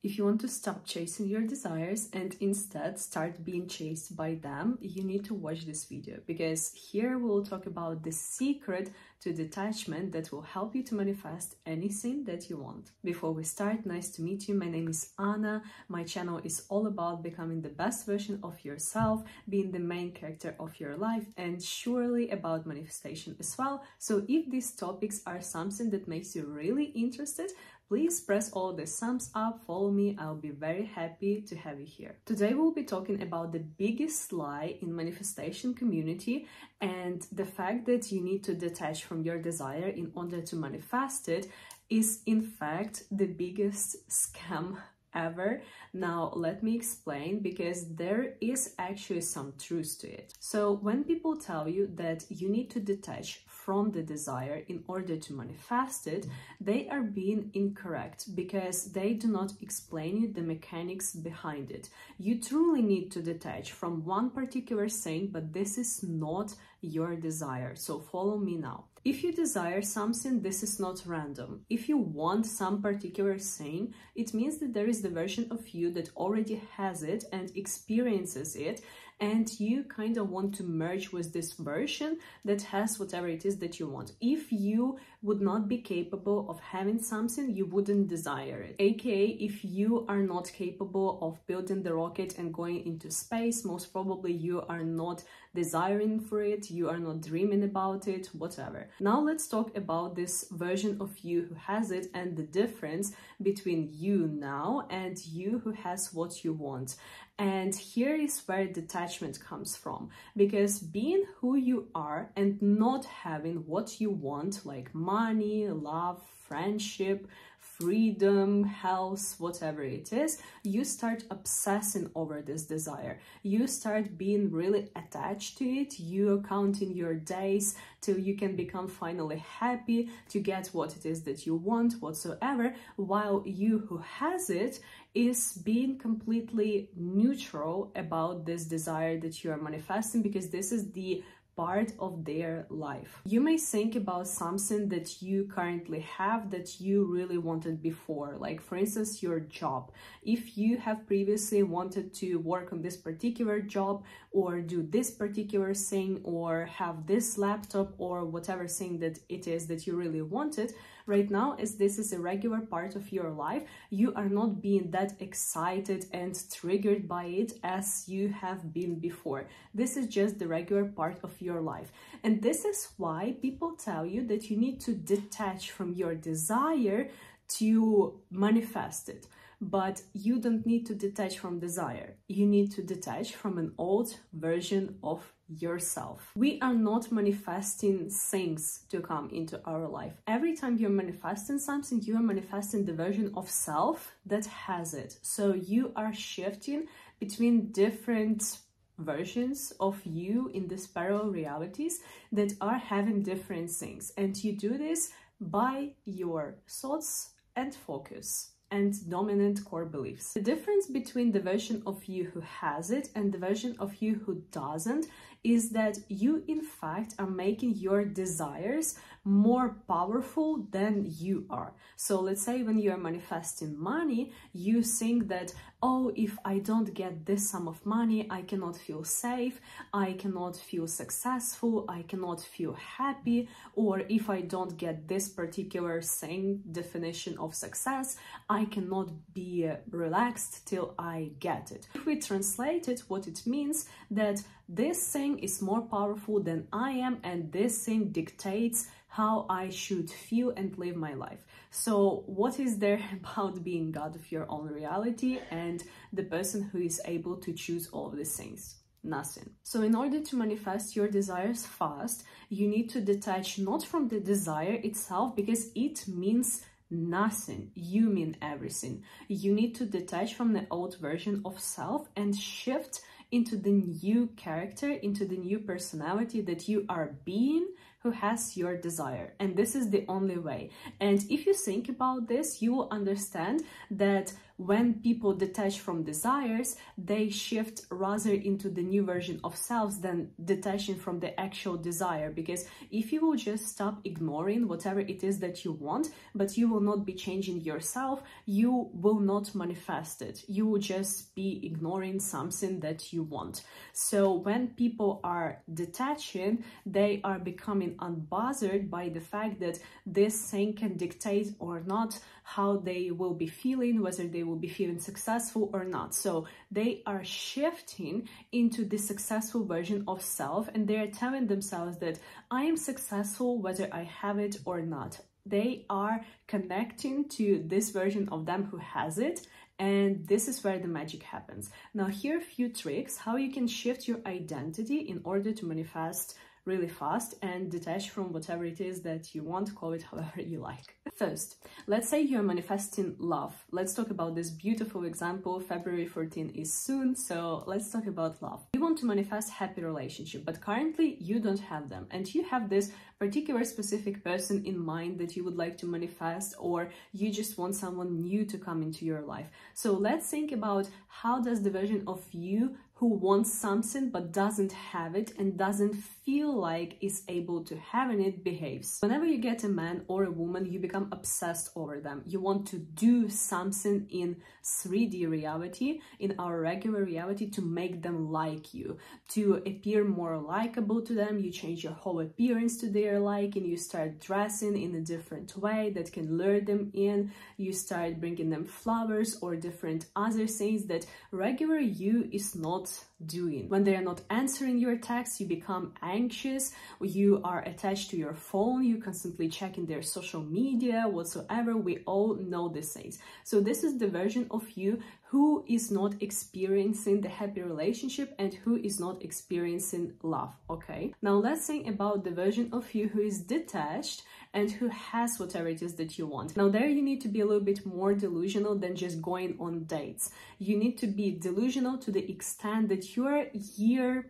If you want to stop chasing your desires and instead start being chased by them, you need to watch this video, because here we'll talk about the secret to detachment that will help you to manifest anything that you want. Before we start, nice to meet you. My name is Anna. My channel is all about becoming the best version of yourself, being the main character of your life, and surely about manifestation as well. So if these topics are something that makes you really interested, please press all the thumbs up, follow me, I'll be very happy to have you here. Today we'll be talking about the biggest lie in manifestation community and the fact that you need to detach from your desire in order to manifest it is in fact the biggest scam ever. Now let me explain, because there is actually some truth to it. So when people tell you that you need to detach from the desire in order to manifest it, they are being incorrect, because they do not explain you the mechanics behind it. You truly need to detach from one particular thing, but this is not your desire. So follow me now. If you desire something, this is not random. If you want some particular thing, it means that there is the version of you that already has it and experiences it, and you kind of want to merge with this version that has whatever it is that you want. If you would not be capable of having something, you wouldn't desire it. AKA, if you are not capable of building the rocket and going into space, most probably you are not desiring for it, you are not dreaming about it, whatever. Now let's talk about this version of you who has it and the difference between you now and you who has what you want. And here is where detachment comes from, because being who you are and not having what you want, like money, love, friendship, freedom, health, whatever it is, you start obsessing over this desire. You start being really attached to it. You are counting your days till you can become finally happy to get what it is that you want whatsoever, while you who has it is being completely neutral about this desire that you are manifesting, because this is the part of their life. You may think about something that you currently have that you really wanted before, like for instance your job. If you have previously wanted to work on this particular job or do this particular thing or have this laptop or whatever thing that it is that you really wanted, right now, as this is a regular part of your life, you are not being that excited and triggered by it as you have been before. This is just the regular part of your life. And this is why people tell you that you need to detach from your desire to manifest it. But you don't need to detach from desire. You need to detach from an old version of yourself. We are not manifesting things to come into our life. Every time you're manifesting something, you are manifesting the version of self that has it. So you are shifting between different versions of you in these parallel realities that are having different things. And you do this by your thoughts and focus and dominant core beliefs. The difference between the version of you who has it and the version of you who doesn't is that you in fact are making your desires more powerful than you are. So let's say when you are manifesting money, you think that, oh, if I don't get this sum of money, I cannot feel safe, I cannot feel successful, I cannot feel happy, or if I don't get this particular thing, definition of success, I cannot be relaxed till I get it. If we translate it, what it means that this thing is more powerful than I am, and this thing dictates how I should feel and live my life. So what is there about being God of your own reality and the person who is able to choose all of these things? Nothing. So in order to manifest your desires fast, you need to detach not from the desire itself, because it means nothing. You mean everything. You need to detach from the old version of self and shift into the new character, into the new personality that you are being, who has your desire. And this is the only way. And if you think about this, you will understand that when people detach from desires, they shift rather into the new version of selves than detaching from the actual desire. Because if you will just stop ignoring whatever it is that you want, but you will not be changing yourself, you will not manifest it. You will just be ignoring something that you want. So when people are detaching, they are becoming unbothered by the fact that this thing can dictate or not how they will be feeling, whether they will be feeling successful or not. So they are shifting into the successful version of self, and they are telling themselves that I am successful whether I have it or not. They are connecting to this version of them who has it, and this is where the magic happens. Now, here are a few tricks how you can shift your identity in order to manifest really fast and detach from whatever it is that you want, call it however you like. First, let's say you're manifesting love. Let's talk about this beautiful example. February 14 is soon, so let's talk about love. You want to manifest happy relationship, but currently you don't have them, and you have this particular specific person in mind that you would like to manifest, or you just want someone new to come into your life. So let's think about how does the version of you who wants something but doesn't have it and doesn't feel like is able to have it behaves. Whenever you get a man or a woman, you become obsessed over them. You want to do something in 3D reality, in our regular reality, to make them like you, to appear more likable to them. You change your whole appearance to their liking. You start dressing in a different way that can lure them in. You start bringing them flowers or different other things that regular you is not doing. When they are not answering your text, you become anxious, you are attached to your phone, you constantly checking their social media, whatsoever. We all know these things. So this is the version of you who is not experiencing the happy relationship and who is not experiencing love. Okay, now let's think about the version of you who is detached and who has whatever it is that you want. Now there you need to be a little bit more delusional than just going on dates. You need to be delusional to the extent that you are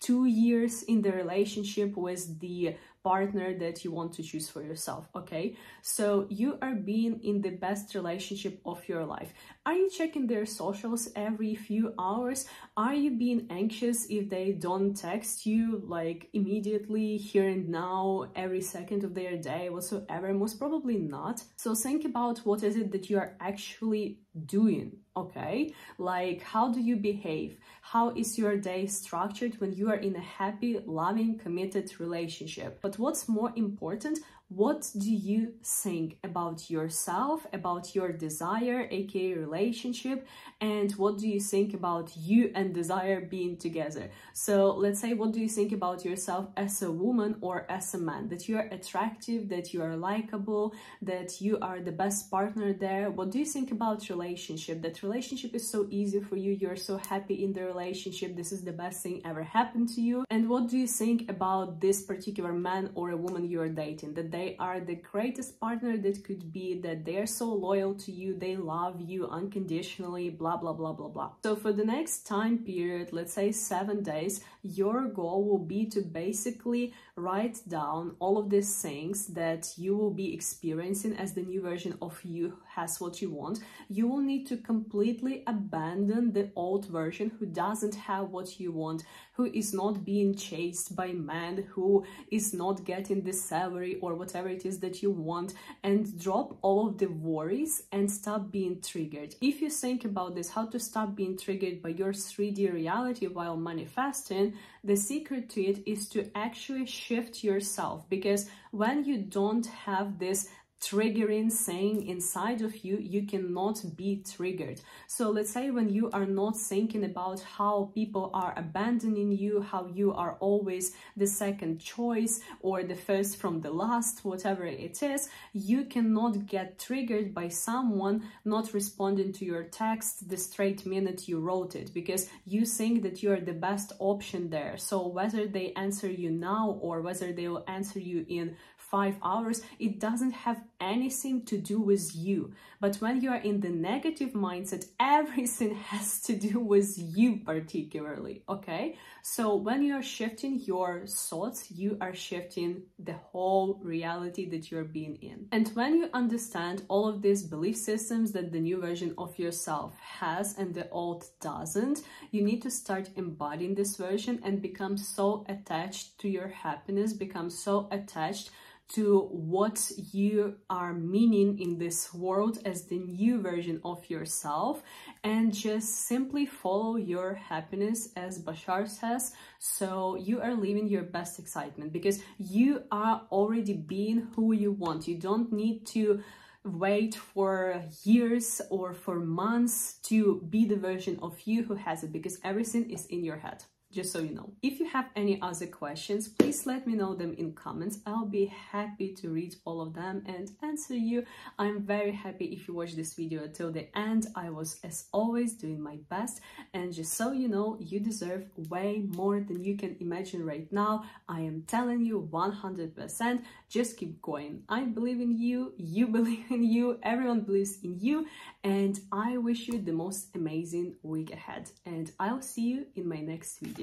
2 years in the relationship with the partner that you want to choose for yourself. Okay, so you are being in the best relationship of your life. Are you checking their socials every few hours? Are you being anxious if they don't text you like immediately, here and now, every second of their day, whatsoever? Most probably not. So think about what is it that you are actually doing. Okay, like how do you behave? How is your day structured when you are in a happy, loving, committed relationship? But what's more important, what do you think about yourself, about your desire, aka relationship, and what do you think about you and desire being together? So let's say, what do you think about yourself as a woman or as a man? That you are attractive, that you are likable, that you are the best partner there. What do you think about relationship? That relationship is so easy for you, you're so happy in the relationship, this is the best thing ever happened to you. And what do you think about this particular man or a woman you are dating? That they are the greatest partner that could be, that they are so loyal to you, they love you unconditionally, blah blah blah blah blah. So for the next time period, let's say 7 days, your goal will be to basically write down all of these things that you will be experiencing as the new version of you has what you want. You will need to completely abandon the old version who doesn't have what you want, who is not being chased by men, who is not getting the salary or whatever it is that you want, and drop all of the worries and stop being triggered. If you think about this, how to stop being triggered by your 3D reality while manifesting, the secret to it is to actually shift yourself, because when you don't have this triggering saying inside of you, you cannot be triggered. So let's say when you are not thinking about how people are abandoning you, how you are always the second choice or the first from the last, whatever it is, you cannot get triggered by someone not responding to your text the straight minute you wrote it, because you think that you are the best option there. So whether they answer you now or whether they will answer you in 5 hours, it doesn't have anything to do with you. But when you are in the negative mindset, everything has to do with you particularly, okay? So when you are shifting your thoughts, you are shifting the whole reality that you're being in. And when you understand all of these belief systems that the new version of yourself has and the old doesn't, you need to start embodying this version and become so attached to your happiness, become so attached to what you are meaning in this world as the new version of yourself, and just simply follow your happiness, as Bashar says. So you are living your best excitement because you are already being who you want. You don't need to wait for years or for months to be the version of you who has it, because everything is in your head. Just so you know. If you have any other questions, please let me know them in comments. I'll be happy to read all of them and answer you. I'm very happy if you watched this video till the end. I was, as always, doing my best. And just so you know, you deserve way more than you can imagine right now. I am telling you 100%. Just keep going. I believe in you. You believe in you. Everyone believes in you. And I wish you the most amazing week ahead. And I'll see you in my next videos.